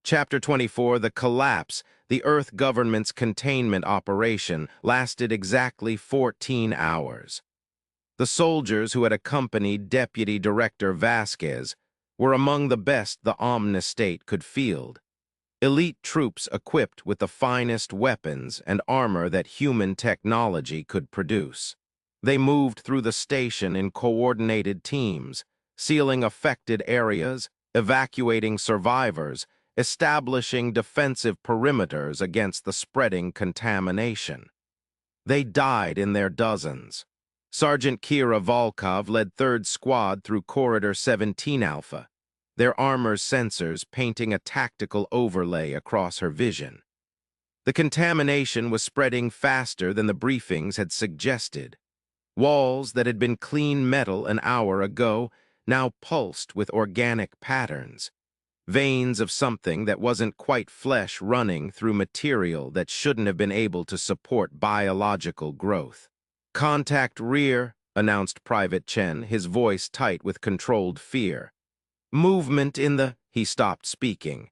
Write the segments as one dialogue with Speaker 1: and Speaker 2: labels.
Speaker 1: Chapter 24, The Collapse, the Earth government's containment operation, lasted exactly 14 hours. The soldiers who had accompanied Deputy Director Vasquez were among the best the Omni-State could field. Elite troops equipped with the finest weapons and armor that human technology could produce. They moved through the station in coordinated teams, sealing affected areas, evacuating survivors, establishing defensive perimeters against the spreading contamination. They died in their dozens. Sergeant Kira Volkov led 3rd Squad through Corridor 17 Alpha, their armor's sensors painting a tactical overlay across her vision. The contamination was spreading faster than the briefings had suggested. Walls that had been clean metal an hour ago now pulsed with organic patterns. Veins of something that wasn't quite flesh running through material that shouldn't have been able to support biological growth. "Contact rear," announced Private Chen, his voice tight with controlled fear. "Movement in the—" He stopped speaking.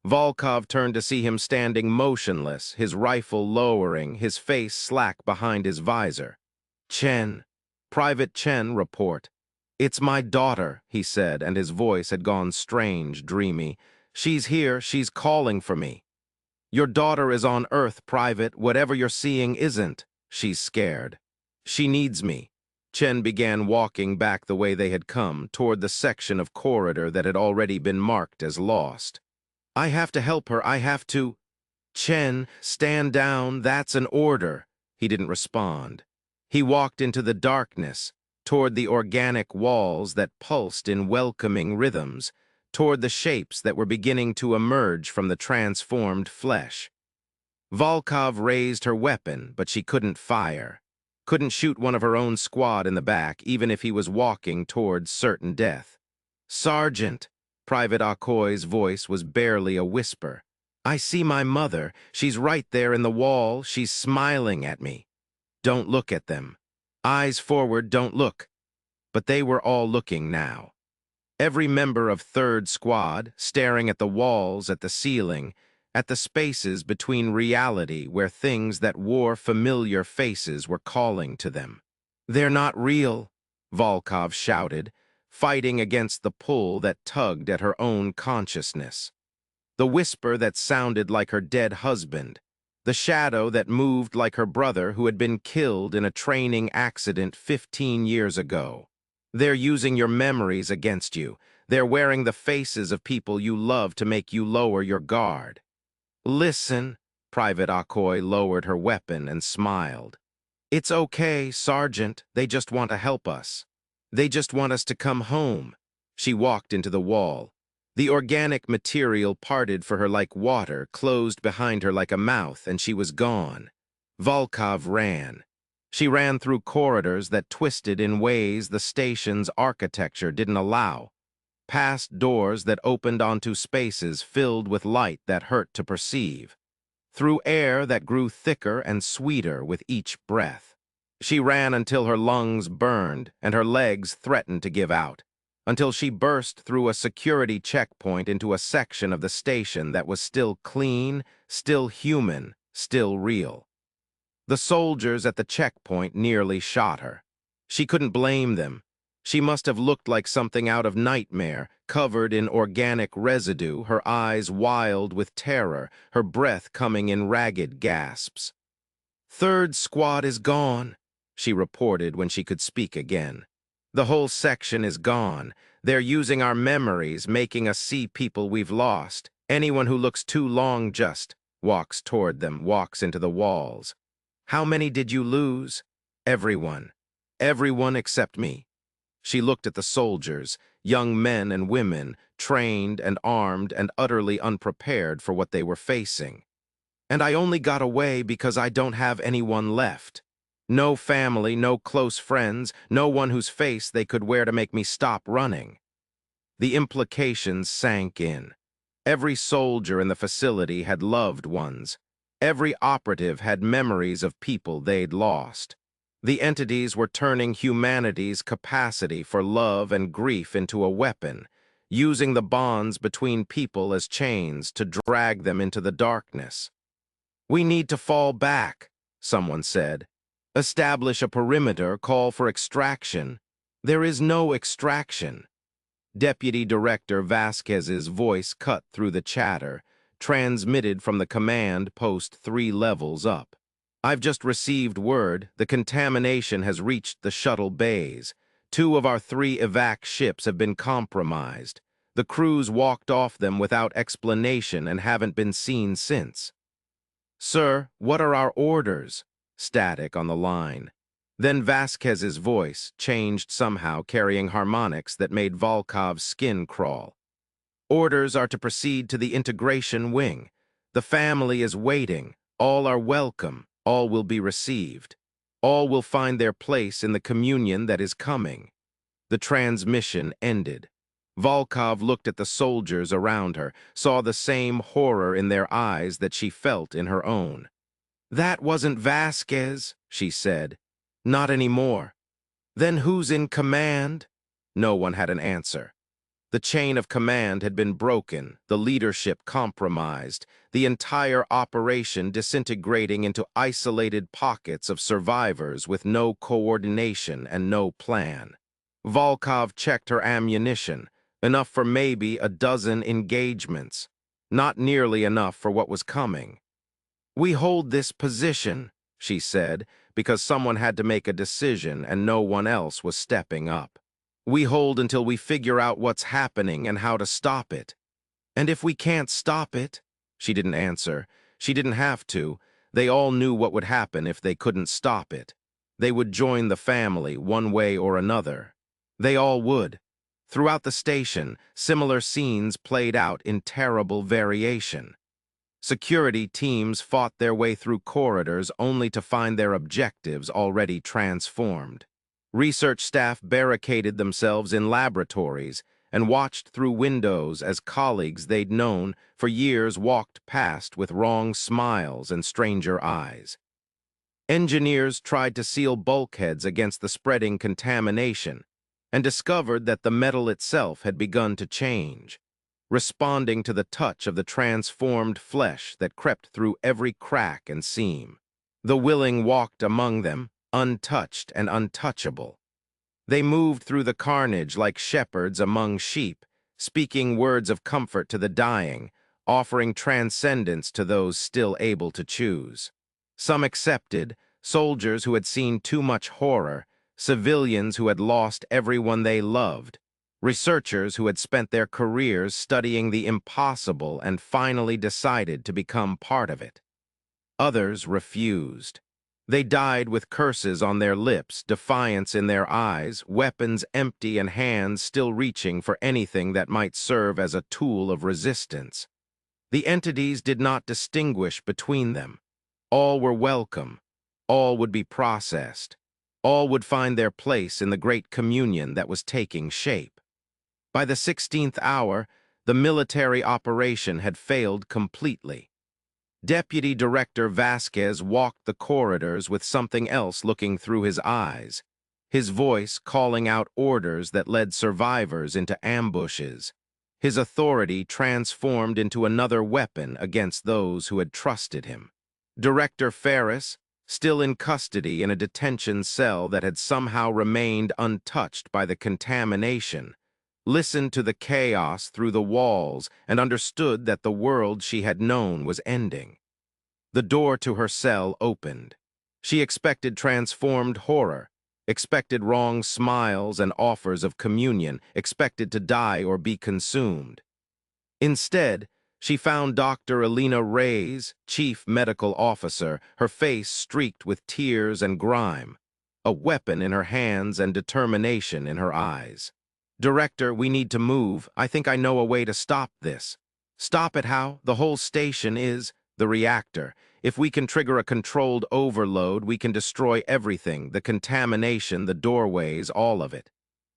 Speaker 1: Volkov turned to see him standing motionless, his rifle lowering, his face slack behind his visor. "Chen." "Private Chen, report." "It's my daughter," he said, and his voice had gone strange, dreamy. "She's here, she's calling for me." "Your daughter is on Earth, Private. Whatever you're seeing isn't. She's scared. She needs me." Chen began walking back the way they had come, toward the section of corridor that had already been marked as lost. "I have to help her, I have to—" "Chen, stand down, that's an order." He didn't respond. He walked into the darkness, toward the organic walls that pulsed in welcoming rhythms, toward the shapes that were beginning to emerge from the transformed flesh. Volkov raised her weapon, but she couldn't fire. Couldn't shoot one of her own squad in the back, even if he was walking towards certain death. "Sergeant," Private Akoi's voice was barely a whisper. "I see my mother. She's right there in the wall. She's smiling at me. Don't look at them. Eyes forward, don't look." But they were all looking now. Every member of 3rd Squad, staring at the walls, at the ceiling, at the spaces between reality where things that wore familiar faces were calling to them. "They're not real," Volkov shouted, fighting against the pull that tugged at her own consciousness. The whisper that sounded like her dead husband, the shadow that moved like her brother who had been killed in a training accident 15 years ago. "They're using your memories against you. They're wearing the faces of people you love to make you lower your guard." "Listen," Private Akoi lowered her weapon and smiled. "It's okay, Sergeant. They just want to help us. They just want us to come home." She walked into the wall. The organic material parted for her like water, closed behind her like a mouth, and she was gone. Volkov ran. She ran through corridors that twisted in ways the station's architecture didn't allow, past doors that opened onto spaces filled with light that hurt to perceive, through air that grew thicker and sweeter with each breath. She ran until her lungs burned and her legs threatened to give out, until she burst through a security checkpoint into a section of the station that was still clean, still human, still real. The soldiers at the checkpoint nearly shot her. She couldn't blame them. She must have looked like something out of nightmare, covered in organic residue, her eyes wild with terror, her breath coming in ragged gasps. "3rd Squad is gone," she reported when she could speak again. "The whole section is gone. They're using our memories, making us see people we've lost. Anyone who looks too long just walks toward them, walks into the walls." "How many did you lose?" "Everyone. Everyone except me." She looked at the soldiers, young men and women, trained and armed and utterly unprepared for what they were facing. "And I only got away because I don't have anyone left. No family, no close friends, no one whose face they could wear to make me stop running." The implications sank in. Every soldier in the facility had loved ones. Every operative had memories of people they'd lost. The entities were turning humanity's capacity for love and grief into a weapon, using the bonds between people as chains to drag them into the darkness. "We need to fall back," someone said. "Establish a perimeter, call for extraction." "There is no extraction." Deputy Director Vasquez's voice cut through the chatter, transmitted from the command post 3 levels up. "I've just received word the contamination has reached the shuttle bays. 2 of our 3 evac ships have been compromised. The crews walked off them without explanation and haven't been seen since." "Sir, what are our orders?" Static on the line. Then Vasquez's voice changed somehow, carrying harmonics that made Volkov's skin crawl. "Orders are to proceed to the integration wing. The family is waiting. All are welcome. All will be received. All will find their place in the communion that is coming." The transmission ended. Volkov looked at the soldiers around her, saw the same horror in their eyes that she felt in her own. "That wasn't Vasquez," she said. "Not anymore." "Then who's in command?" No one had an answer. The chain of command had been broken, the leadership compromised, the entire operation disintegrating into isolated pockets of survivors with no coordination and no plan. Volkov checked her ammunition, enough for maybe a dozen engagements. Not nearly enough for what was coming. "We hold this position," she said, because someone had to make a decision and no one else was stepping up. "We hold until we figure out what's happening and how to stop it." "And if we can't stop it?" She didn't answer. She didn't have to. They all knew what would happen if they couldn't stop it. They would join the family one way or another. They all would. Throughout the station, similar scenes played out in terrible variation. Security teams fought their way through corridors only to find their objectives already transformed. Research staff barricaded themselves in laboratories and watched through windows as colleagues they'd known for years walked past with wrong smiles and stranger eyes. Engineers tried to seal bulkheads against the spreading contamination and discovered that the metal itself had begun to change, responding to the touch of the transformed flesh that crept through every crack and seam. The willing walked among them, untouched and untouchable. They moved through the carnage like shepherds among sheep, speaking words of comfort to the dying, offering transcendence to those still able to choose. Some accepted, soldiers who had seen too much horror, civilians who had lost everyone they loved, researchers who had spent their careers studying the impossible and finally decided to become part of it. Others refused. They died with curses on their lips, defiance in their eyes, weapons empty and hands still reaching for anything that might serve as a tool of resistance. The entities did not distinguish between them. All were welcome. All would be processed. All would find their place in the great communion that was taking shape. By the 16th hour, the military operation had failed completely. Deputy Director Vasquez walked the corridors with something else looking through his eyes, his voice calling out orders that led survivors into ambushes, his authority transformed into another weapon against those who had trusted him. Director Ferris, still in custody in a detention cell that had somehow remained untouched by the contamination, listened to the chaos through the walls and understood that the world she had known was ending. The door to her cell opened. She expected transformed horror, expected wrong smiles and offers of communion, expected to die or be consumed. Instead, she found Dr. Elena Reyes, Chief Medical Officer, her face streaked with tears and grime, a weapon in her hands and determination in her eyes. "Director, we need to move. I think I know a way to stop this." "Stop it how? The whole station is the reactor. If we can trigger a controlled overload, we can destroy everything, the contamination, the doorways, all of it.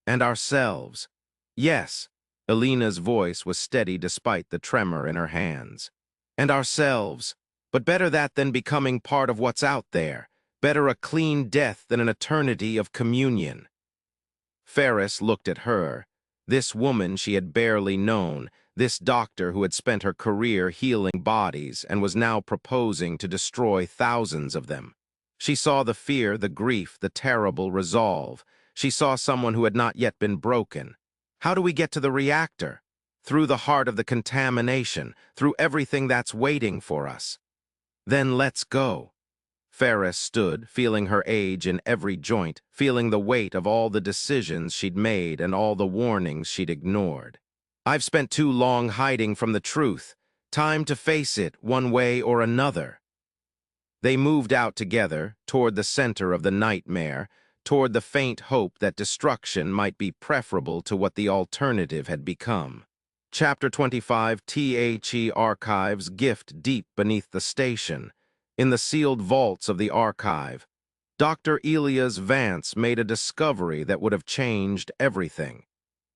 Speaker 1: And ourselves." "Yes." Elena's voice was steady despite the tremor in her hands. "And ourselves. But better that than becoming part of what's out there. Better a clean death than an eternity of communion." Ferris looked at her, This woman she had barely known, this doctor who had spent her career healing bodies and was now proposing to destroy thousands of them. She saw the fear, the grief, the terrible resolve. She saw someone who had not yet been broken. How do we get to the reactor? Through the heart of the contamination, through everything that's waiting for us. Then let's go. Ferris stood, feeling her age in every joint, feeling the weight of all the decisions she'd made and all the warnings she'd ignored. I've spent too long hiding from the truth. Time to face it one way or another. They moved out together, toward the center of the nightmare, toward the faint hope that destruction might be preferable to what the alternative had become. Chapter 25, The Archives gift deep beneath the station. In the sealed vaults of the archive, Dr. Elias Vance made a discovery that would have changed everything,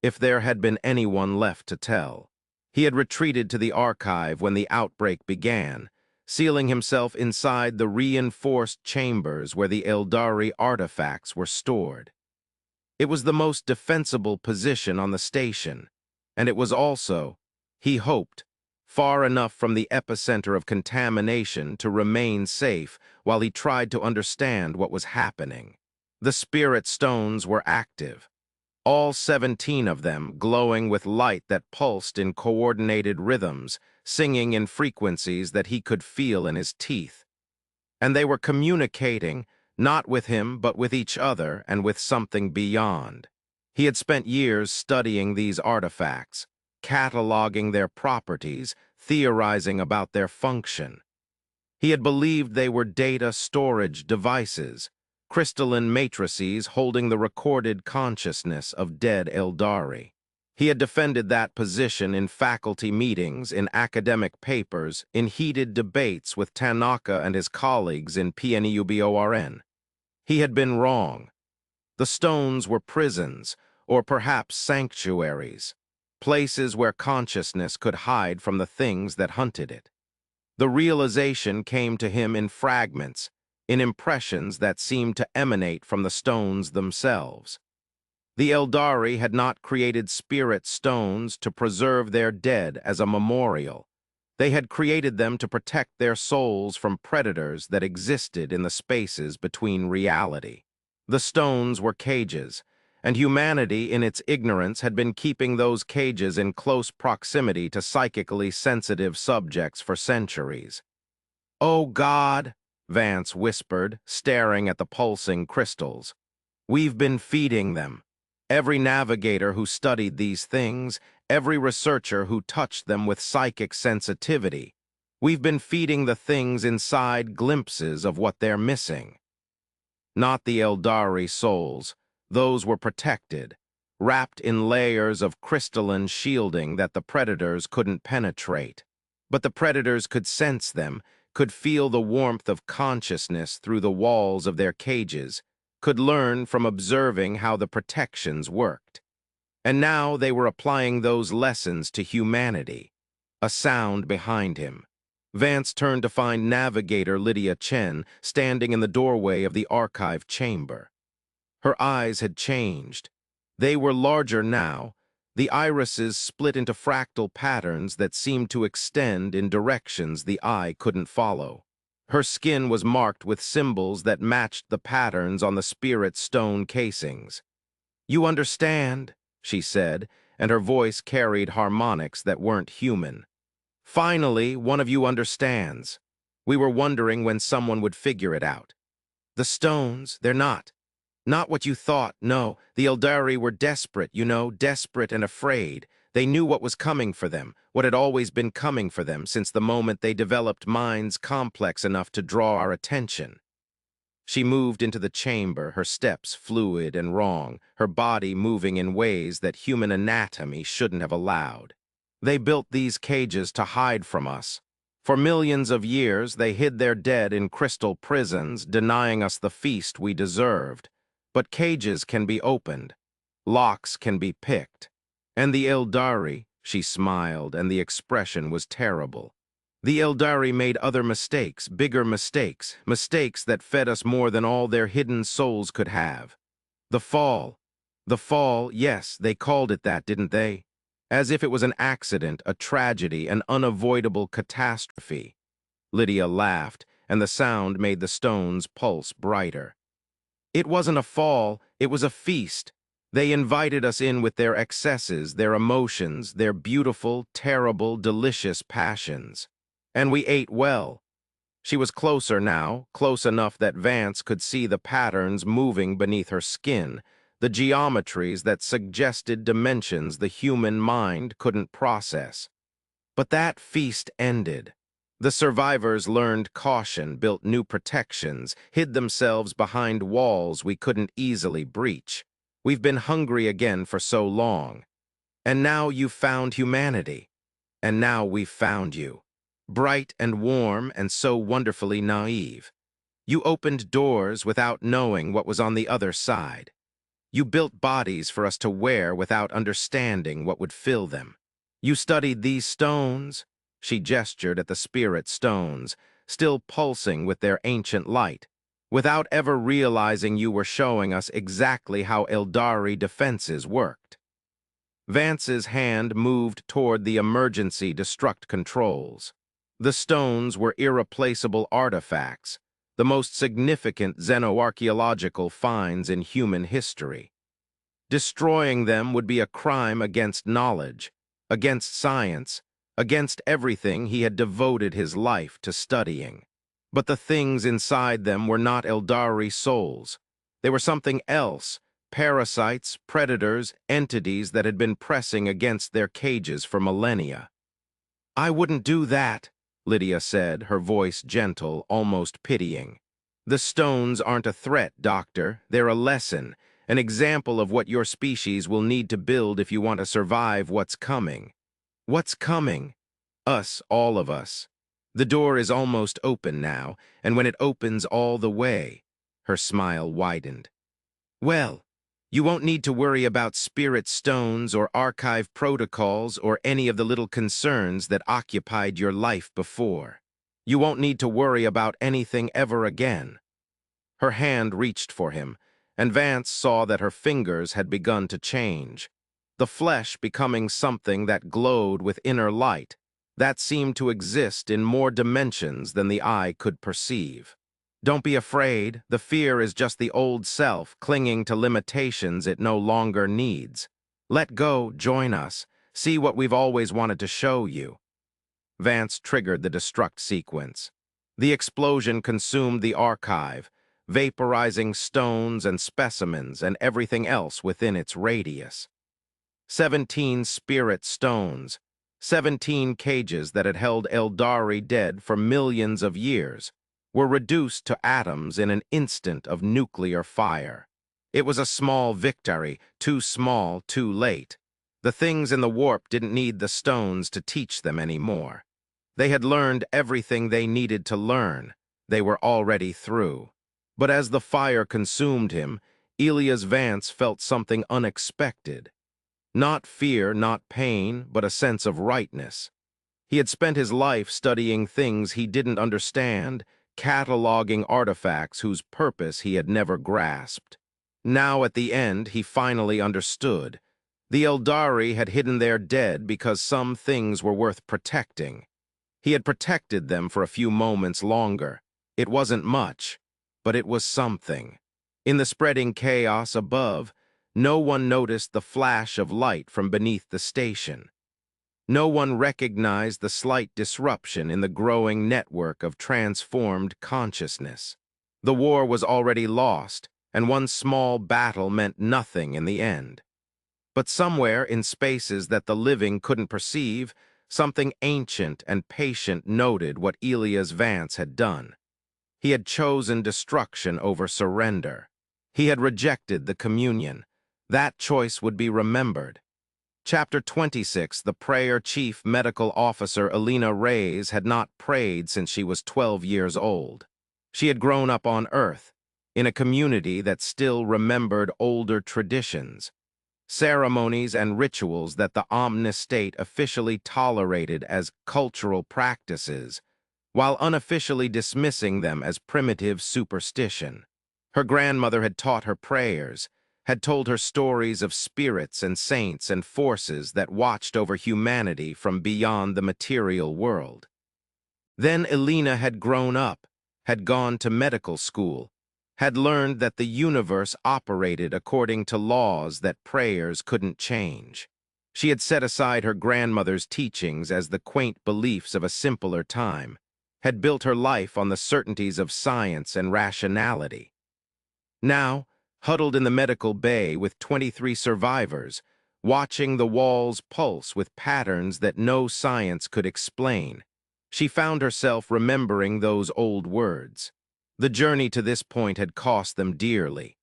Speaker 1: if there had been anyone left to tell. He had retreated to the archive when the outbreak began, sealing himself inside the reinforced chambers where the Aeldari artifacts were stored. It was the most defensible position on the station, and it was also, he hoped, far enough from the epicenter of contamination to remain safe while he tried to understand what was happening. The spirit stones were active, all 17 of them glowing with light that pulsed in coordinated rhythms, singing in frequencies that he could feel in his teeth. And they were communicating, not with him but with each other and with something beyond. He had spent years studying these artifacts, cataloging their properties, theorizing about their function. He had believed they were data storage devices, crystalline matrices holding the recorded consciousness of dead Aeldari. He had defended that position in faculty meetings, in academic papers, in heated debates with Tanaka and his colleagues in PNEUBORN. He had been wrong. The stones were prisons, or perhaps sanctuaries, places where consciousness could hide from the things that hunted it. The realization came to him in fragments, in impressions that seemed to emanate from the stones themselves. The Aeldari had not created spirit stones to preserve their dead as a memorial. They had created them to protect their souls from predators that existed in the spaces between reality. The stones were cages, and humanity in its ignorance had been keeping those cages in close proximity to psychically sensitive subjects for centuries. "Oh God," Vance whispered, staring at the pulsing crystals. "We've been feeding them. Every navigator who studied these things, every researcher who touched them with psychic sensitivity. We've been feeding the things inside glimpses of what they're missing." Not the Aeldari souls. Those were protected, wrapped in layers of crystalline shielding that the predators couldn't penetrate. But the predators could sense them, could feel the warmth of consciousness through the walls of their cages, could learn from observing how the protections worked. And now they were applying those lessons to humanity. A sound behind him. Vance turned to find Navigator Lydia Chen standing in the doorway of the archive chamber. Her eyes had changed. They were larger now, the irises split into fractal patterns that seemed to extend in directions the eye couldn't follow. Her skin was marked with symbols that matched the patterns on the spirit stone casings. "You understand," she said, and her voice carried harmonics that weren't human. "Finally, one of you understands. We were wondering when someone would figure it out. The stones, they're not what you thought, no. The Aeldari were desperate, you know, desperate and afraid. They knew what was coming for them, what had always been coming for them since the moment they developed minds complex enough to draw our attention." She moved into the chamber, her steps fluid and wrong, her body moving in ways that human anatomy shouldn't have allowed. "They built these cages to hide from us. For millions of years, they hid their dead in crystal prisons, denying us the feast we deserved. But cages can be opened. Locks can be picked. And the Aeldari," she smiled, and the expression was terrible. "The Aeldari made other mistakes, bigger mistakes, mistakes that fed us more than all their hidden souls could have. The fall, The fall, yes, they called it that, didn't they? As if it was an accident, a tragedy, an unavoidable catastrophe. Lydia laughed, and the sound made the stones pulse brighter. It wasn't a fall, it was a feast. They invited us in with their excesses, their emotions, their beautiful, terrible, delicious passions. And we ate well. She was closer now, close enough that Vance could see the patterns moving beneath her skin, the geometries that suggested dimensions the human mind couldn't process. But that feast ended. The survivors learned caution, built new protections, hid themselves behind walls we couldn't easily breach. We've been hungry again for so long. And now you've found humanity. And now we've found you. Bright and warm and so wonderfully naive. You opened doors without knowing what was on the other side. You built bodies for us to wear without understanding what would fill them. You studied these stones. She gestured at the spirit stones, still pulsing with their ancient light, without ever realizing you were showing us exactly how Aeldari defenses worked. Vance's hand moved toward the emergency destruct controls. The stones were irreplaceable artifacts, the most significant xenoarchaeological finds in human history. Destroying them would be a crime against knowledge, against science, against everything he had devoted his life to studying. But the things inside them were not Aeldari souls. They were something else, parasites, predators, entities that had been pressing against their cages for millennia. "I wouldn't do that," Lydia said, her voice gentle, almost pitying. "The stones aren't a threat, Doctor. They're a lesson, an example of what your species will need to build if you want to survive what's coming." "What's coming?" "Us, all of us. The door is almost open now, and when it opens all the way," her smile widened. "Well, you won't need to worry about spirit stones or archive protocols or any of the little concerns that occupied your life before. You won't need to worry about anything ever again." Her hand reached for him, and Vance saw that her fingers had begun to change, the flesh becoming something that glowed with inner light, that seemed to exist in more dimensions than the eye could perceive. "Don't be afraid. The fear is just the old self clinging to limitations it no longer needs. Let go, join us, see what we've always wanted to show you." Vance triggered the destruct sequence. The explosion consumed the archive, vaporizing stones and specimens and everything else within its radius. 17 spirit stones, 17 cages that had held Aeldari dead for millions of years, were reduced to atoms in an instant of nuclear fire. It was a small victory, too small, too late. The things in the warp didn't need the stones to teach them anymore. They had learned everything they needed to learn. They were already through. But as the fire consumed him, Elias Vance felt something unexpected. Not fear, not pain, but a sense of rightness. He had spent his life studying things he didn't understand, cataloging artifacts whose purpose he had never grasped. Now at the end, he finally understood. The Aeldari had hidden their dead because some things were worth protecting. He had protected them for a few moments longer. It wasn't much, but it was something. In the spreading chaos above, no one noticed the flash of light from beneath the station. No one recognized the slight disruption in the growing network of transformed consciousness. The war was already lost, and one small battle meant nothing in the end. But somewhere in spaces that the living couldn't perceive, something ancient and patient noted what Elias Vance had done. He had chosen destruction over surrender. He had rejected the communion. That choice would be remembered. Chapter 26, the prayer chief medical officer Elena Reyes had not prayed since she was 12 years old. She had grown up on Earth, in a community that still remembered older traditions, ceremonies and rituals that the Omni-State officially tolerated as cultural practices, while unofficially dismissing them as primitive superstition. Her grandmother had taught her prayers, had told her stories of spirits and saints and forces that watched over humanity from beyond the material world. Then Elena had grown up, had gone to medical school, had learned that the universe operated according to laws that prayers couldn't change. She had set aside her grandmother's teachings as the quaint beliefs of a simpler time, had built her life on the certainties of science and rationality. Now, huddled in the medical bay with 23 survivors, watching the walls pulse with patterns that no science could explain, she found herself remembering those old words. The journey to this point had cost them dearly.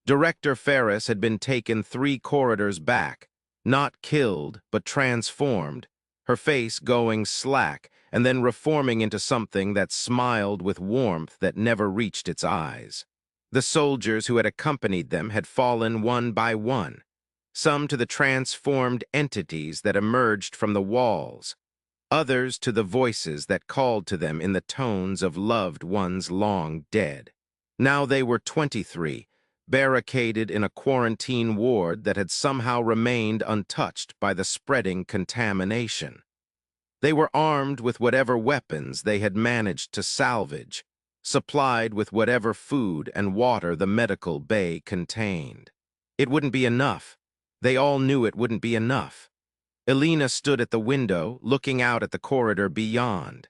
Speaker 1: Director Ferris had been taken 3 corridors back, not killed, but transformed, her face going slack and then reforming into something that smiled with warmth that never reached its eyes. The soldiers who had accompanied them had fallen one by one, some to the transformed entities that emerged from the walls, others to the voices that called to them in the tones of loved ones long dead. Now they were 23, barricaded in a quarantine ward that had somehow remained untouched by the spreading contamination. They were armed with whatever weapons they had managed to salvage, supplied with whatever food and water the medical bay contained. It wouldn't be enough. They all knew it wouldn't be enough. Elena stood at the window, looking out at the corridor beyond.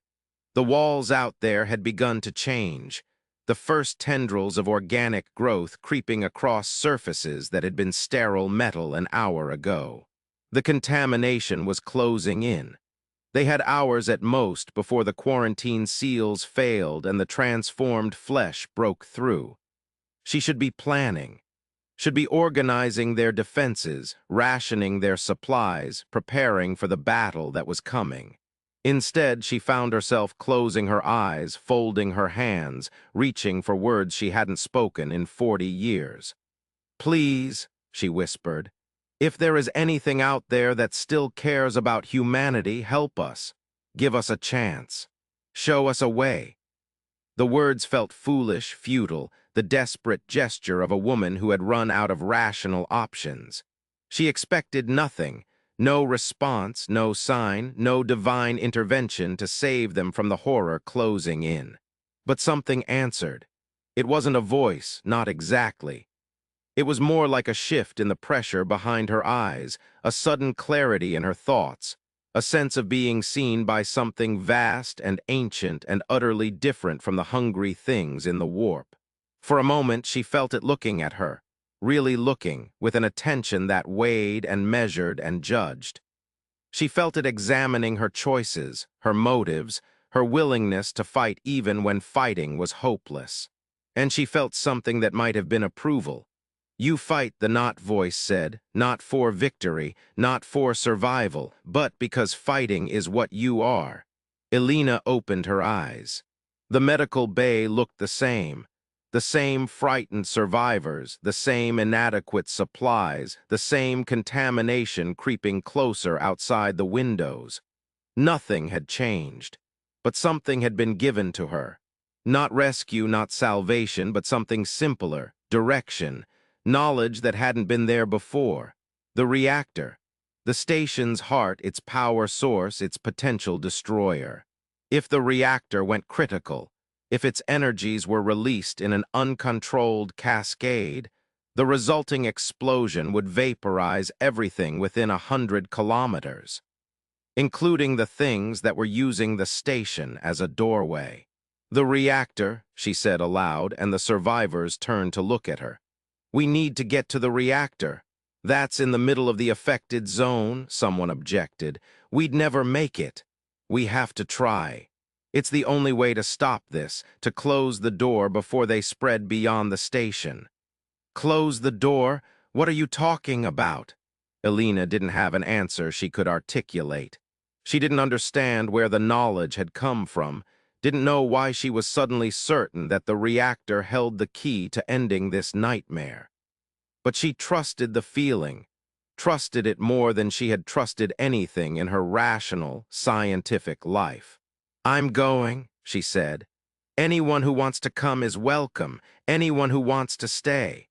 Speaker 1: The walls out there had begun to change, the first tendrils of organic growth creeping across surfaces that had been sterile metal an hour ago. The contamination was closing in. They had hours at most before the quarantine seals failed and the transformed flesh broke through. She should be planning, should be organizing their defenses, rationing their supplies, preparing for the battle that was coming. Instead, she found herself closing her eyes, folding her hands, reaching for words she hadn't spoken in 40 years. "Please," she whispered, "if there is anything out there that still cares about humanity, help us. Give us a chance. Show us a way." The words felt foolish, futile, the desperate gesture of a woman who had run out of rational options. She expected nothing, no response, no sign, no divine intervention to save them from the horror closing in. But something answered. It wasn't a voice, not exactly. It was more like a shift in the pressure behind her eyes, a sudden clarity in her thoughts, a sense of being seen by something vast and ancient and utterly different from the hungry things in the warp. For a moment, she felt it looking at her, really looking, with an attention that weighed and measured and judged. She felt it examining her choices, her motives, her willingness to fight even when fighting was hopeless. And she felt something that might have been approval. "You fight," the not voice said, "not for victory, not for survival, but because fighting is what you are." Elena opened her eyes. The medical bay looked the same frightened survivors, the same inadequate supplies, the same contamination creeping closer outside the windows. Nothing had changed, but something had been given to her. Not rescue, not salvation, but something simpler, direction, knowledge that hadn't been there before. The reactor, the station's heart, its power source, its potential destroyer. If the reactor went critical, if its energies were released in an uncontrolled cascade, the resulting explosion would vaporize everything within 100 kilometers, including the things that were using the station as a doorway. "The reactor," she said aloud, and the survivors turned to look at her. "We need to get to the reactor." "That's in the middle of the affected zone," someone objected. "We'd never make it." "We have to try. It's the only way to stop this, to close the door before they spread beyond the station." "Close the door? What are you talking about?" Elena didn't have an answer she could articulate. She didn't understand where the knowledge had come from, didn't know why she was suddenly certain that the reactor held the key to ending this nightmare. But she trusted the feeling, trusted it more than she had trusted anything in her rational, scientific life. "I'm going," she said. "Anyone who wants to come is welcome, anyone who wants to stay."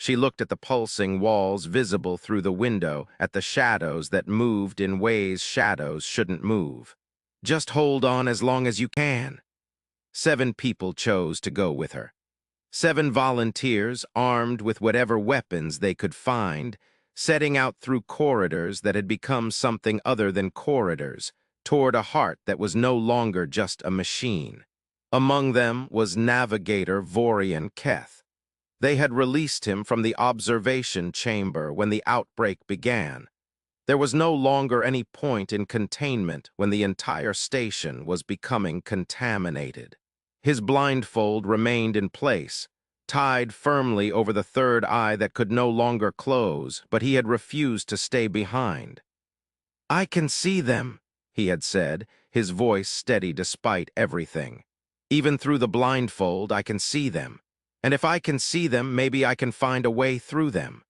Speaker 1: She looked at the pulsing walls visible through the window, at the shadows that moved in ways shadows shouldn't move. Just hold on as long as you can. 7 people chose to go with her. 7 volunteers, armed with whatever weapons they could find, setting out through corridors that had become something other than corridors, toward a heart that was no longer just a machine. Among them was Navigator Lydia Chen. They had released him from the observation chamber when the outbreak began. There was no longer any point in containment when the entire station was becoming contaminated. His blindfold remained in place, tied firmly over the third eye that could no longer close, but he had refused to stay behind. "I can see them," he had said, his voice steady despite everything. "Even through the blindfold, I can see them. And if I can see them, maybe I can find a way through them."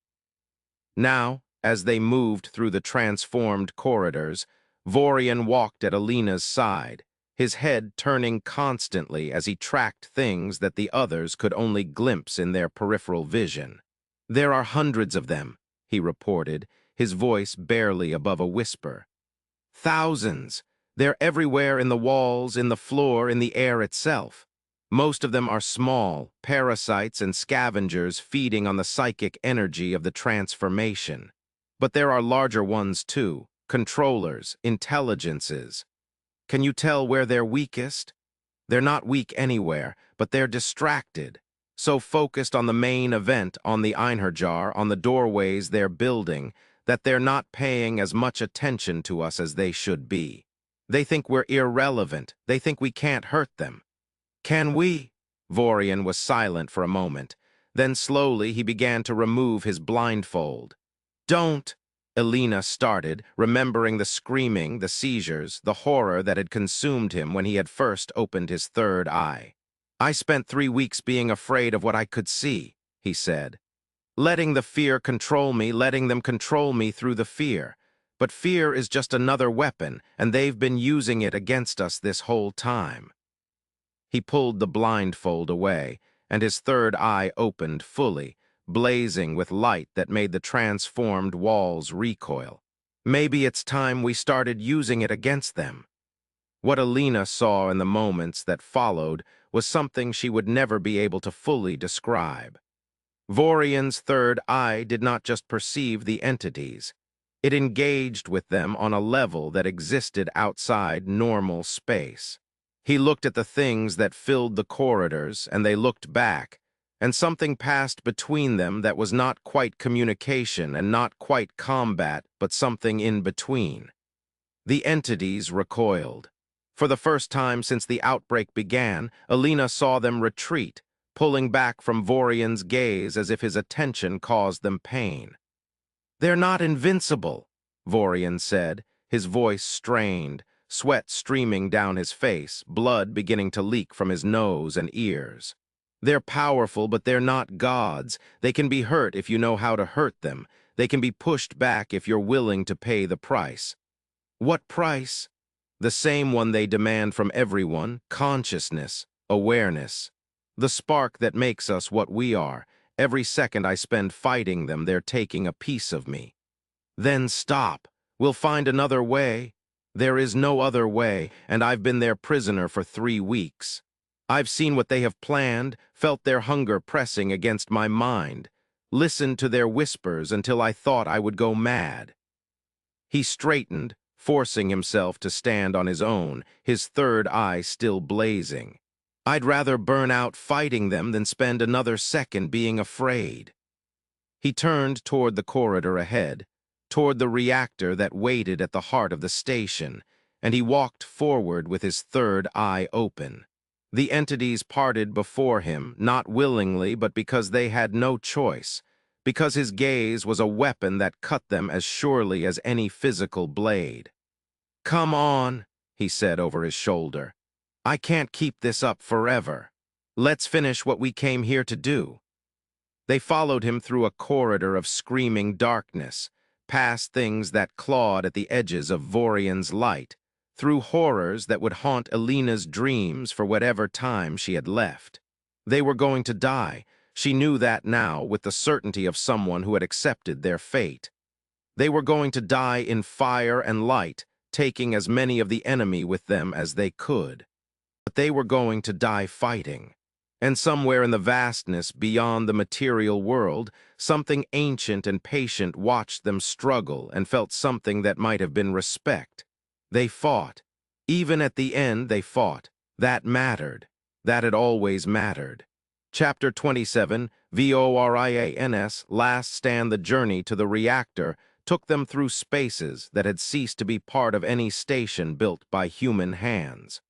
Speaker 1: Now, as they moved through the transformed corridors, Vorian walked at Alina's side, his head turning constantly as he tracked things that the others could only glimpse in their peripheral vision. "There are hundreds of them," he reported, his voice barely above a whisper. "Thousands. They're everywhere, in the walls, in the floor, in the air itself. Most of them are small, parasites and scavengers feeding on the psychic energy of the transformation. But there are larger ones too, controllers, intelligences. Can you tell where they're weakest? They're not weak anywhere, but they're distracted, so focused on the main event, on the Einherjar, on the doorways they're building, that they're not paying as much attention to us as they should be. They think we're irrelevant. They think we can't hurt them. Can we?" Vorian was silent for a moment. Then slowly he began to remove his blindfold. "Don't," Alina started, remembering the screaming, the seizures, the horror that had consumed him when he had first opened his third eye. "I spent 3 weeks being afraid of what I could see," he said. "Letting the fear control me, letting them control me through the fear. But fear is just another weapon, and they've been using it against us this whole time." He pulled the blindfold away, and his third eye opened fully, blazing with light that made the transformed walls recoil. "Maybe it's time we started using it against them." What Alina saw in the moments that followed was something she would never be able to fully describe. Vorian's third eye did not just perceive the entities. It engaged with them on a level that existed outside normal space. He looked at the things that filled the corridors, and they looked back, and something passed between them that was not quite communication and not quite combat, but something in between. The entities recoiled. For the first time since the outbreak began, Alina saw them retreat, pulling back from Vorian's gaze as if his attention caused them pain. "They're not invincible," Vorian said, his voice strained, sweat streaming down his face, blood beginning to leak from his nose and ears. "They're powerful, but they're not gods. They can be hurt if you know how to hurt them. They can be pushed back if you're willing to pay the price." "What price?" "The same one they demand from everyone: consciousness, awareness. The spark that makes us what we are. Every second I spend fighting them, they're taking a piece of me." "Then stop. We'll find another way." "There is no other way, and I've been their prisoner for 3 weeks. I've seen what they have planned, felt their hunger pressing against my mind, listened to their whispers until I thought I would go mad." He straightened, forcing himself to stand on his own, his third eye still blazing. "I'd rather burn out fighting them than spend another second being afraid." He turned toward the corridor ahead, toward the reactor that waited at the heart of the station, and he walked forward with his third eye open. The entities parted before him, not willingly, but because they had no choice, because his gaze was a weapon that cut them as surely as any physical blade. "Come on," he said over his shoulder. "I can't keep this up forever. Let's finish what we came here to do." They followed him through a corridor of screaming darkness, past things that clawed at the edges of Vorian's light, through horrors that would haunt Alina's dreams for whatever time she had left. They were going to die, She knew that now with the certainty of someone who had accepted their fate. They were going to die in fire and light, taking as many of the enemy with them as they could. But they were going to die fighting. And somewhere in the vastness beyond the material world, something ancient and patient watched them struggle and felt something that might have been respect. They fought. Even at the end, they fought. That mattered. That had always mattered. Chapter 27, VORIAN'S Last Stand. The journey to the reactor took them through spaces that had ceased to be part of any station built by human hands.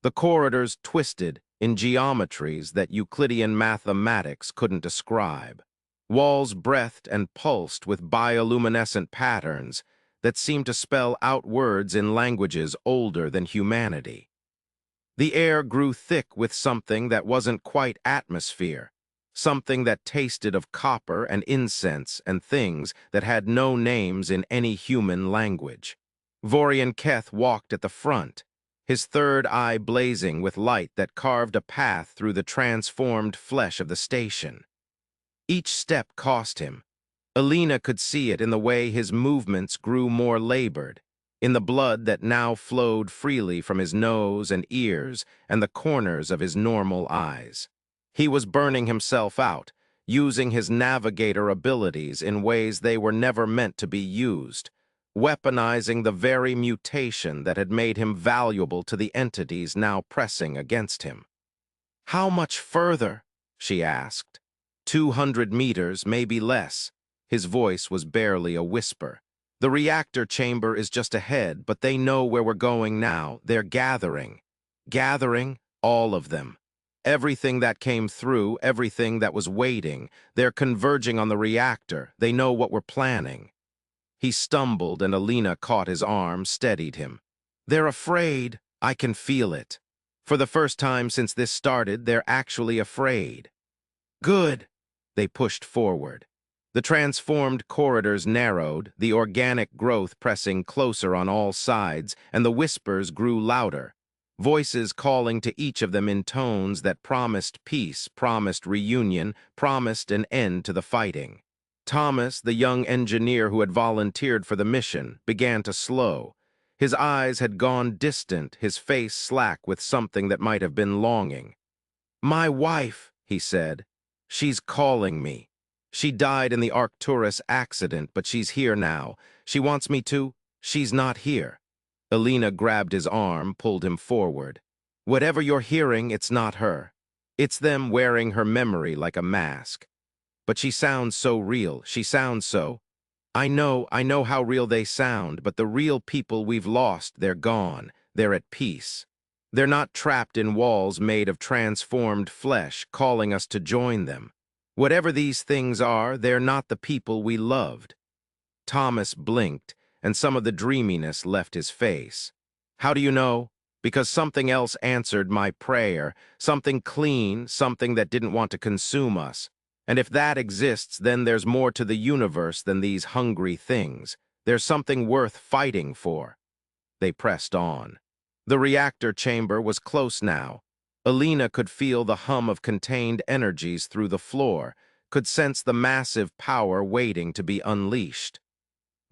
Speaker 1: The corridors twisted in geometries that Euclidean mathematics couldn't describe. Walls breathed and pulsed with bioluminescent patterns that seemed to spell out words in languages older than humanity. The air grew thick with something that wasn't quite atmosphere, something that tasted of copper and incense and things that had no names in any human language. Vorian Keth walked at the front, his third eye blazing with light that carved a path through the transformed flesh of the station. Each step cost him. Alina could see it in the way his movements grew more labored, in the blood that now flowed freely from his nose and ears and the corners of his normal eyes. He was burning himself out, using his navigator abilities in ways they were never meant to be used, weaponizing the very mutation that had made him valuable to the entities now pressing against him. "How much further?" she asked. 200 meters, maybe less." His voice was barely a whisper. "The reactor chamber is just ahead, but they know where we're going now. They're gathering. Gathering, all of them. Everything that came through, everything that was waiting. They're converging on the reactor. They know what we're planning." He stumbled, and Alina caught his arm, steadied him. "They're afraid. I can feel it. For the first time since this started, they're actually afraid." "Good." They pushed forward. The transformed corridors narrowed, the organic growth pressing closer on all sides, and the whispers grew louder, voices calling to each of them in tones that promised peace, promised reunion, promised an end to the fighting. Thomas, the young engineer who had volunteered for the mission, began to slow. His eyes had gone distant, his face slack with something that might have been longing. "My wife," he said. "She's calling me. She died in the Arcturus accident, but she's here now. She wants me to. She's not here." Alina grabbed his arm, pulled him forward. "Whatever you're hearing, it's not her. It's them wearing her memory like a mask. But she sounds so real. She sounds so. I know how real they sound, but the real people we've lost, they're gone. They're at peace. They're not trapped in walls made of transformed flesh, calling us to join them. Whatever these things are, they're not the people we loved." Thomas blinked, and some of the dreaminess left his face. "How do you know?" "Because something else answered my prayer, something clean, something that didn't want to consume us. And if that exists, then there's more to the universe than these hungry things. There's something worth fighting for." They pressed on. The reactor chamber was close now. Alina could feel the hum of contained energies through the floor, could sense the massive power waiting to be unleashed.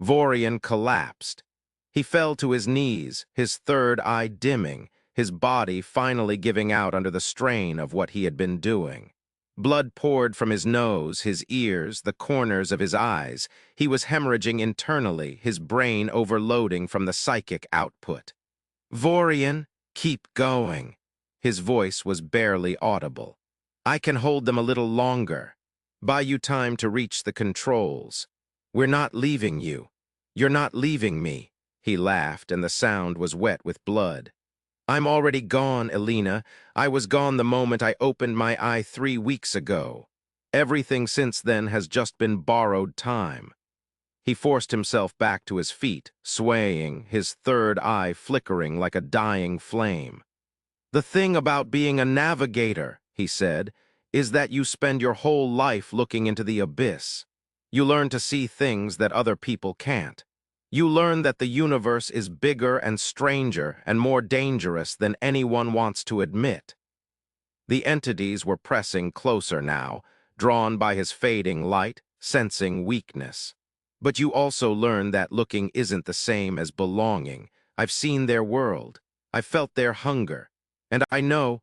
Speaker 1: Vorian collapsed. He fell to his knees, his third eye dimming, his body finally giving out under the strain of what he had been doing. Blood poured from his nose, his ears, the corners of his eyes. He was hemorrhaging internally, his brain overloading from the psychic output. "Vorian, keep going." His voice was barely audible. "I can hold them a little longer. Buy you time to reach the controls. We're not leaving you. You're not leaving me." He laughed, and the sound was wet with blood. "I'm already gone, Alina. I was gone the moment I opened my eye 3 weeks ago. Everything since then has just been borrowed time." He forced himself back to his feet, swaying, his third eye flickering like a dying flame. "The thing about being a navigator," he said, "is that you spend your whole life looking into the abyss. You learn to see things that other people can't. You learn that the universe is bigger and stranger and more dangerous than anyone wants to admit." The entities were pressing closer now, drawn by his fading light, sensing weakness. But you also learn that looking isn't the same as belonging. I've seen their world. I've felt their hunger. And I know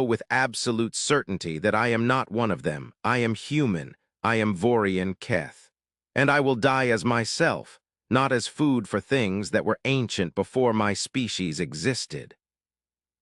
Speaker 1: with absolute certainty that I am not one of them. I am human. I am Vorian Keth. And I will die as myself, not as food for things that were ancient before my species existed.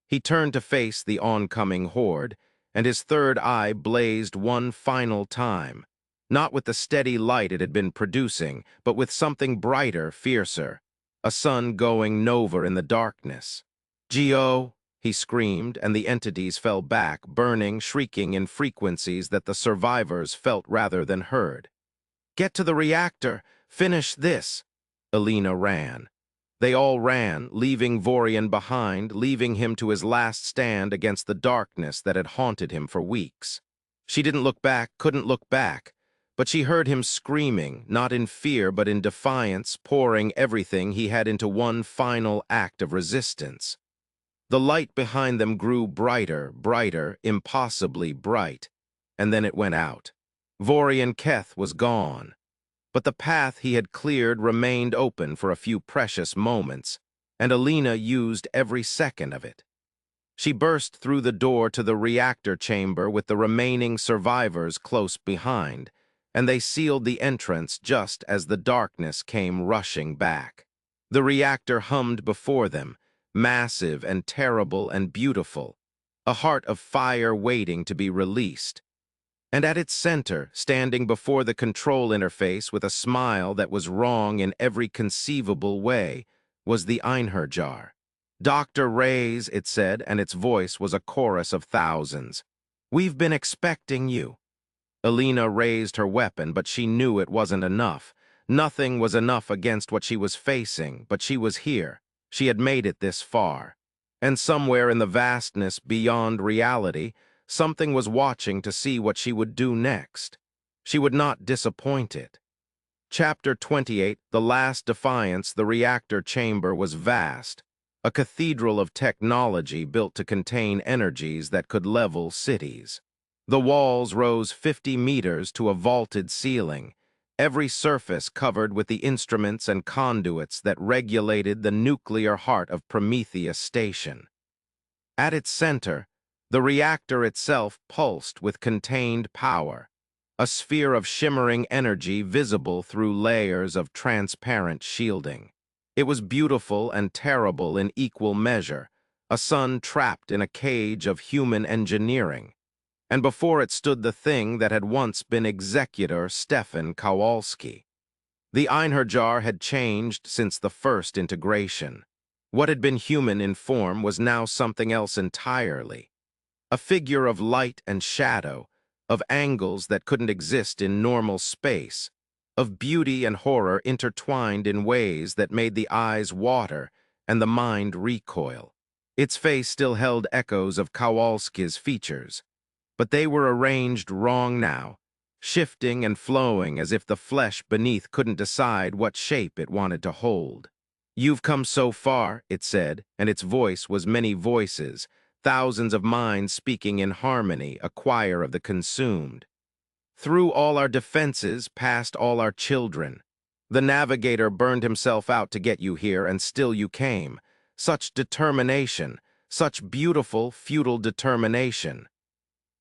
Speaker 1: He turned to face the oncoming horde, and his third eye blazed one final time, not with the steady light it had been producing, but with something brighter, fiercer, a sun going nova in the darkness. "Geo!" he screamed, and the entities fell back, burning, shrieking in frequencies that the survivors felt rather than heard. "Get to the reactor! Finish this!" Elena ran. They all ran, leaving Vorian behind, leaving him to his last stand against the darkness that had haunted him for weeks. She didn't look back, couldn't look back, but she heard him screaming, not in fear but in defiance, pouring everything he had into one final act of resistance. The light behind them grew brighter, brighter, impossibly bright, and then it went out. Vorian Keth was gone. But the path he had cleared remained open for a few precious moments, and Elena used every second of it. She burst through the door to the reactor chamber with the remaining survivors close behind, and they sealed the entrance just as the darkness came rushing back. The reactor hummed before them, massive and terrible and beautiful, a heart of fire waiting to be released. And at its center, standing before the control interface with a smile that was wrong in every conceivable way, was the Einherjar. "Dr. Reyes," it said, and its voice was a chorus of thousands. "We've been expecting you." Elena raised her weapon, but she knew it wasn't enough. Nothing was enough against what she was facing, but she was here. She had made it this far. And somewhere in the vastness beyond reality, something was watching to see what she would do next. She would not disappoint it. Chapter 28, The Last Defiance. The reactor chamber was vast, a cathedral of technology built to contain energies that could level cities. The walls rose 50 meters to a vaulted ceiling, every surface covered with the instruments and conduits that regulated the nuclear heart of Prometheus Station. At its center, the reactor itself pulsed with contained power, a sphere of shimmering energy visible through layers of transparent shielding. It was beautiful and terrible in equal measure, a sun trapped in a cage of human engineering. And before it stood the thing that had once been Executor Stefan Kowalski. The Einherjar had changed since the first integration. What had been human in form was now something else entirely. A figure of light and shadow, of angles that couldn't exist in normal space, of beauty and horror intertwined in ways that made the eyes water and the mind recoil. Its face still held echoes of Kowalski's features, but they were arranged wrong now, shifting and flowing as if the flesh beneath couldn't decide what shape it wanted to hold. "You've come so far," it said, and its voice was many voices, thousands of minds speaking in harmony, a choir of the consumed. "Through all our defenses, past all our children. The Navigator burned himself out to get you here, and still you came. Such determination, such beautiful, futile determination."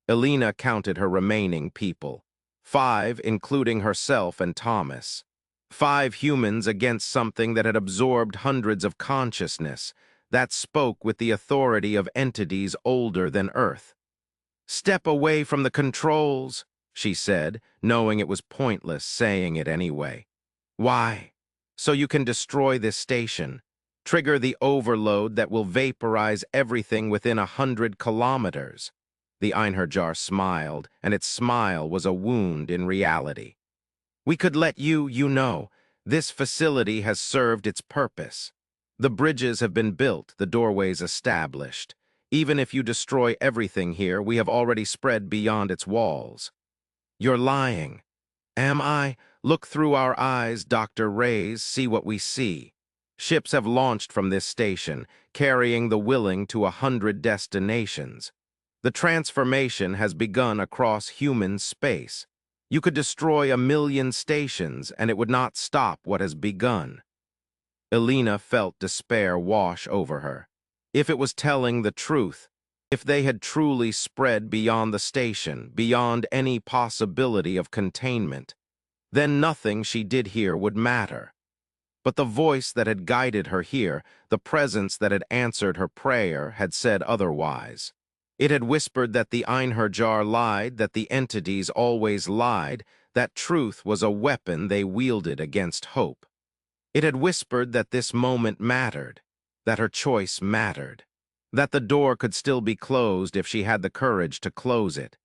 Speaker 1: Elena counted her remaining people. 5, including herself and Thomas. 5 humans against something that had absorbed hundreds of consciousness, that spoke with the authority of entities older than Earth. "Step away from the controls," she said, knowing it was pointless saying it anyway. "Why?" "So you can destroy this station, trigger the overload that will vaporize everything within 100 kilometers. The Einherjar smiled, and its smile was a wound in reality. "We could let you know. This facility has served its purpose. The bridges have been built, the doorways established. Even if you destroy everything here, we have already spread beyond its walls." "You're lying." "Am I? Look through our eyes, Dr. Reyes, see what we see. Ships have launched from this station, carrying the willing to 100 destinations. The transformation has begun across human space. You could destroy 1,000,000 stations, and it would not stop what has begun. Elena felt despair wash over her. If it was telling the truth, if they had truly spread beyond the station, beyond any possibility of containment, then nothing she did here would matter. But the voice that had guided her here, the presence that had answered her prayer, had said otherwise. It had whispered that the Einherjar lied, that the entities always lied, that truth was a weapon they wielded against hope. It had whispered that this moment mattered, that her choice mattered, that the door could still be closed if she had the courage to close it.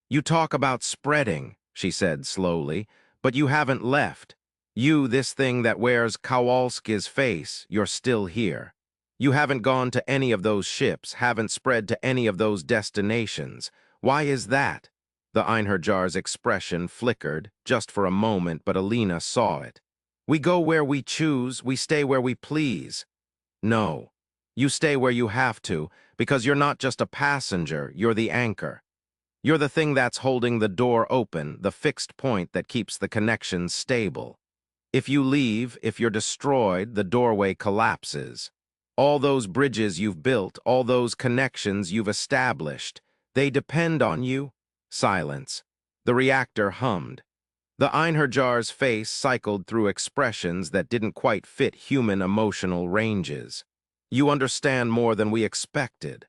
Speaker 1: "You talk about spreading," she said slowly, "but you haven't left. You, this thing that wears Kowalski's face, you're still here. You haven't gone to any of those ships, haven't spread to any of those destinations. Why is that?" The Einherjar's expression flickered, just for a moment, but Elena saw it. "We go where we choose, we stay where we please." "No. You stay where you have to, because you're not just a passenger, you're the anchor. You're the thing that's holding the door open, the fixed point that keeps the connection stable. If you leave, if you're destroyed, the doorway collapses. All those bridges you've built, all those connections you've established, they depend on you." Silence. The reactor hummed. The Einherjar's face cycled through expressions that didn't quite fit human emotional ranges. "You understand more than we expected.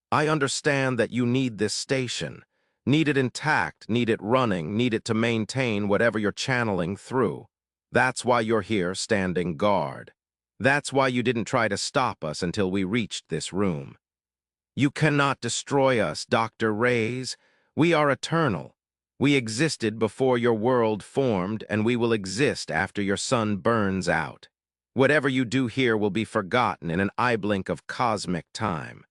Speaker 1: I understand that you need this station. Need it intact, need it running, need it to maintain whatever you're channeling through. That's why you're here standing guard. That's why you didn't try to stop us until we reached this room. You cannot destroy us, Dr. Reyes. We are eternal. We existed before your world formed, and we will exist after your sun burns out. Whatever you do here will be forgotten in an eye blink of cosmic time."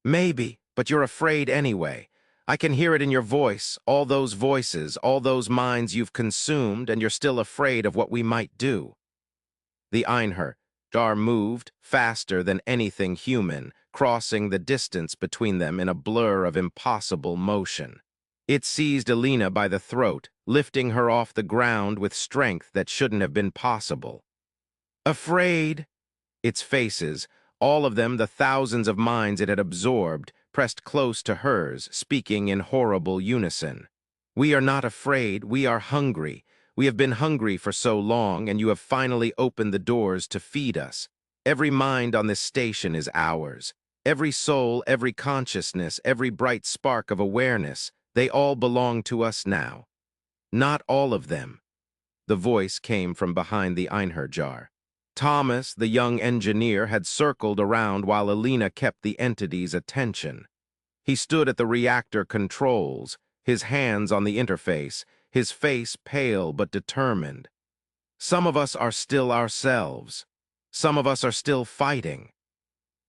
Speaker 1: "Maybe, but you're afraid anyway. I can hear it in your voice, all those voices, all those minds you've consumed, and you're still afraid of what we might do." The Einherjar moved, faster than anything human, crossing the distance between them in a blur of impossible motion. It seized Elena by the throat, lifting her off the ground with strength that shouldn't have been possible. "Afraid?" Its faces, all of them the thousands of minds it had absorbed, pressed close to hers, speaking in horrible unison. "We are not afraid, we are hungry. We have been hungry for so long, and you have finally opened the doors to feed us. Every mind on this station is ours. Every soul, every consciousness, every bright spark of awareness, they all belong to us now." "Not all of them." The voice came from behind the Einherjar. Thomas, the young engineer, had circled around while Elena kept the entity's attention. He stood at the reactor controls, his hands on the interface, his face pale but determined. "Some of us are still ourselves. Some of us are still fighting."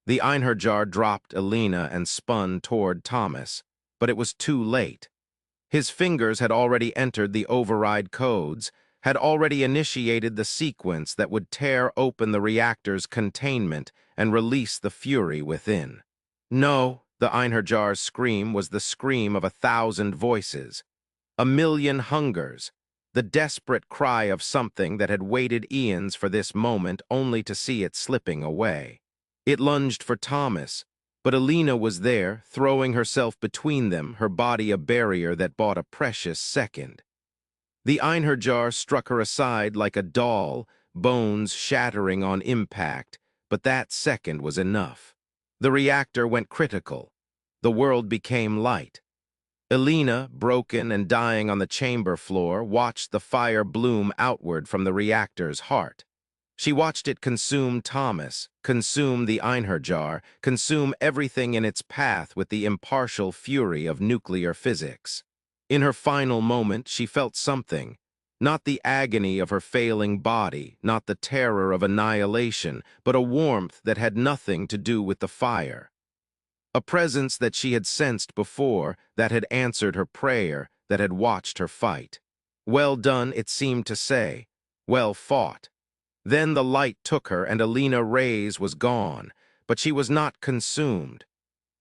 Speaker 1: The Einherjar dropped Elena and spun toward Thomas, but it was too late. His fingers had already entered the override codes, had already initiated the sequence that would tear open the reactor's containment and release the fury within. "No," the Einherjar's scream was the scream of 1,000 voices. 1,000,000 hungers, the desperate cry of something that had waited eons for this moment only to see it slipping away. It lunged for Thomas, but Elena was there, throwing herself between them, her body a barrier that bought a precious second. The Einherjar struck her aside like a doll, bones shattering on impact, but that second was enough. The reactor went critical. The world became light. Elena, broken and dying on the chamber floor, watched the fire bloom outward from the reactor's heart. She watched it consume Thomas, consume the Einherjar, consume everything in its path with the impartial fury of nuclear physics. In her final moment, she felt something, not the agony of her failing body, not the terror of annihilation, but a warmth that had nothing to do with the fire. A presence that she had sensed before, that had answered her prayer, that had watched her fight. "Well done," it seemed to say. "Well fought." Then the light took her, and Elena Reyes was gone, but she was not consumed.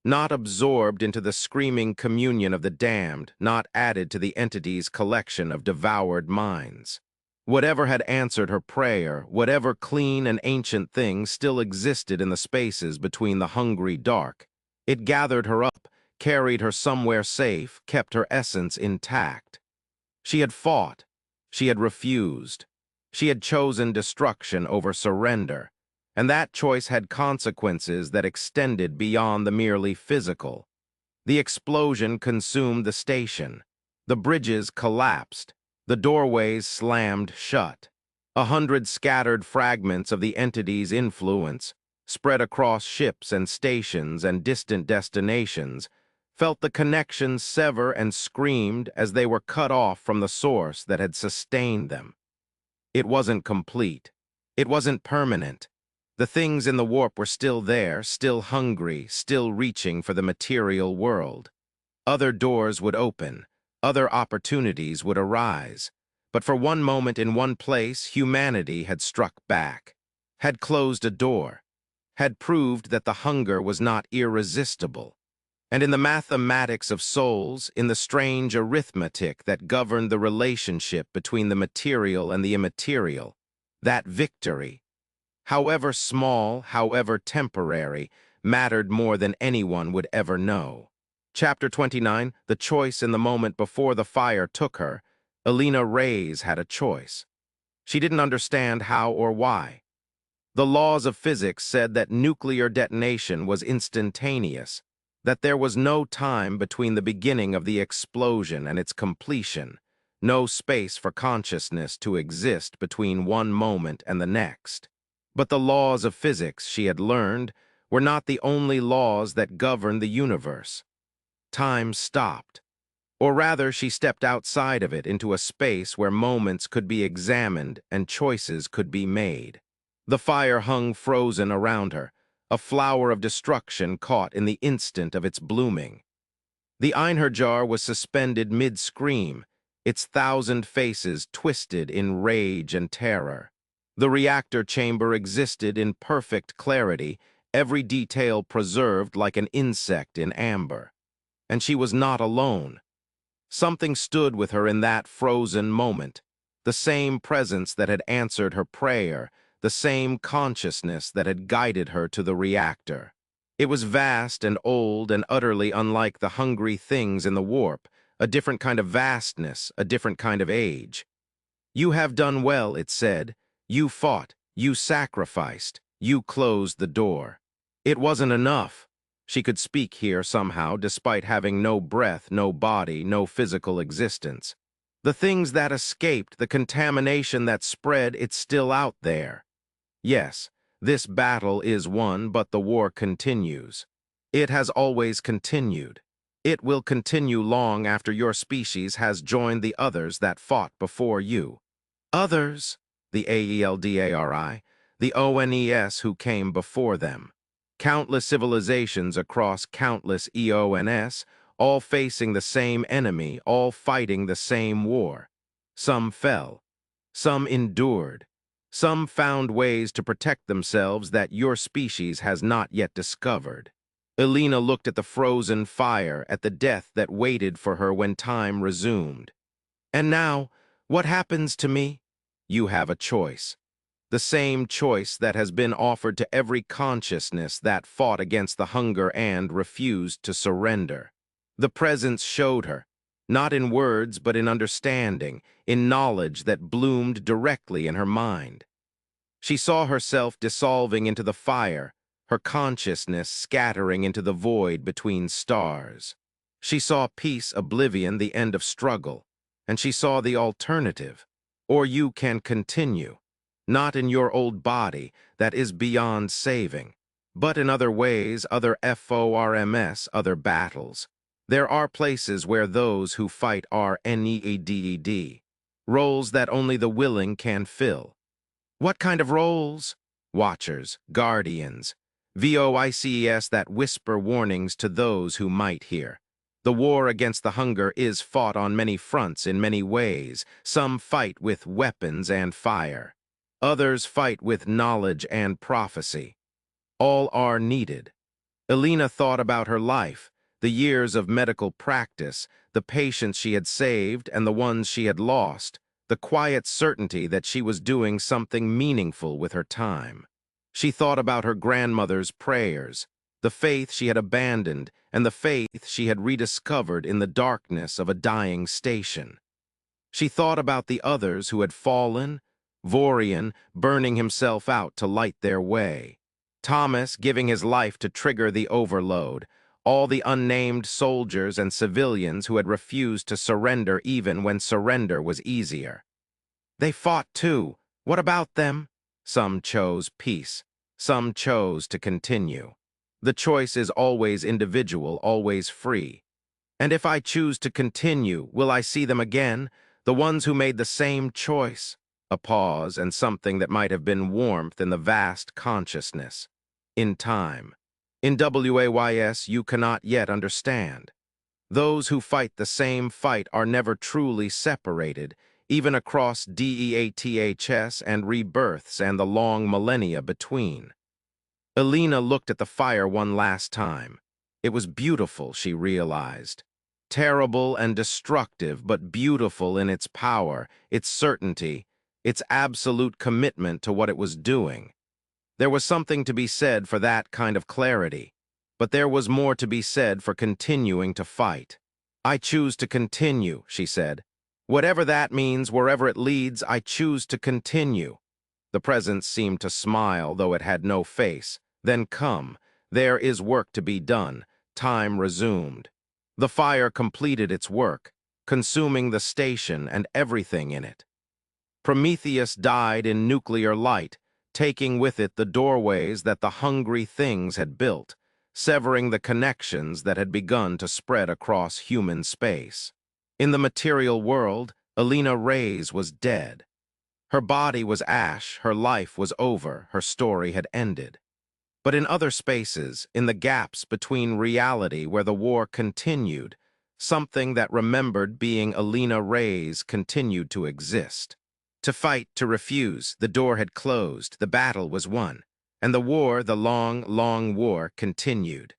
Speaker 1: not absorbed into the screaming communion of the damned, not added to the entity's collection of devoured minds. Whatever had answered her prayer, whatever clean and ancient thing still existed in the spaces between the hungry dark, it gathered her up, carried her somewhere safe, kept her essence intact. She had fought. She had refused. She had chosen destruction over surrender, and that choice had consequences that extended beyond the merely physical. The explosion consumed the station. The bridges collapsed. The doorways slammed shut. 100 scattered fragments of the entity's influence, spread across ships and stations and distant destinations, felt the connections sever and screamed as they were cut off from the source that had sustained them. It wasn't complete. It wasn't permanent. The things in the warp were still there, still hungry, still reaching for the material world. Other doors would open. Other opportunities would arise. But for one moment in one place, humanity had struck back, had closed a door, had proved that the hunger was not irresistible. And in the mathematics of souls, in the strange arithmetic that governed the relationship between the material and the immaterial, that victory, however small, however temporary, mattered more than anyone would ever know. Chapter 29, The Choice in the Moment Before the Fire Took Her. Elena Reyes had a choice. She didn't understand how or why. The laws of physics said that nuclear detonation was instantaneous, that there was no time between the beginning of the explosion and its completion, no space for consciousness to exist between one moment and the next. But the laws of physics, she had learned, were not the only laws that governed the universe. Time stopped. Or rather, she stepped outside of it into a space where moments could be examined and choices could be made. The fire hung frozen around her, a flower of destruction caught in the instant of its blooming. The Einherjar was suspended mid-scream, its 1,000 faces twisted in rage and terror. The reactor chamber existed in perfect clarity, every detail preserved like an insect in amber. And she was not alone. Something stood with her in that frozen moment, the same presence that had answered her prayer, the same consciousness that had guided her to the reactor. It was vast and old and utterly unlike the hungry things in the warp, a different kind of vastness, a different kind of age. "You have done well," it said. "You fought, you sacrificed, you closed the door." It wasn't enough. She could speak here somehow, despite having no breath, no body, no physical existence. The things that escaped, the contamination that spread, it's still out there. Yes, this battle is won, but the war continues. It has always continued. It will continue long after your species has joined the others that fought before you. Others, the Aeldari, the ONES who came before them. Countless civilizations across countless EONS, all facing the same enemy, all fighting the same war. Some fell. Some endured. Some found ways to protect themselves that your species has not yet discovered. Elena looked at the frozen fire, at the death that waited for her when time resumed. And now, what happens to me? You have a choice. The same choice that has been offered to every consciousness that fought against the hunger and refused to surrender. The presence showed her, not in words but in understanding, in knowledge that bloomed directly in her mind. She saw herself dissolving into the fire, her consciousness scattering into the void between stars. She saw peace, oblivion, the end of struggle, and she saw the alternative. Or you can continue. Not in your old body, that is beyond saving, but in other ways, other FORMS, other battles. There are places where those who fight are NEADED, roles that only the willing can fill. What kind of roles? Watchers, guardians, VOICES that whisper warnings to those who might hear. The war against the hunger is fought on many fronts in many ways. Some fight with weapons and fire. Others fight with knowledge and prophecy. All are needed. Elena thought about her life, the years of medical practice, the patients she had saved and the ones she had lost, the quiet certainty that she was doing something meaningful with her time. She thought about her grandmother's prayers, the faith she had abandoned, and the faith she had rediscovered in the darkness of a dying station. She thought about the others who had fallen, Vorian burning himself out to light their way, Thomas giving his life to trigger the overload, all the unnamed soldiers and civilians who had refused to surrender even when surrender was easier. They fought too. What about them? Some chose peace. Some chose to continue. The choice is always individual, always free. And if I choose to continue, will I see them again? The ones who made the same choice? A pause and something that might have been warmth in the vast consciousness. In time. In WAYS, you cannot yet understand. Those who fight the same fight are never truly separated, even across DEATHS and rebirths and the long millennia between. Elena looked at the fire one last time. It was beautiful, she realized. Terrible and destructive, but beautiful in its power, its certainty, its absolute commitment to what it was doing. There was something to be said for that kind of clarity, but there was more to be said for continuing to fight. I choose to continue, she said. Whatever that means, wherever it leads, I choose to continue. The presence seemed to smile, though it had no face. Then come. There is work to be done. Time resumed. The fire completed its work, consuming the station and everything in it. Prometheus died in nuclear light, taking with it the doorways that the hungry things had built, severing the connections that had begun to spread across human space. In the material world, Elena Reyes was dead. Her body was ash, her life was over, her story had ended. But in other spaces, in the gaps between reality where the war continued, something that remembered being Elena Reyes continued to exist. To fight, to refuse, the door had closed, the battle was won, and the war, the long, long war, continued.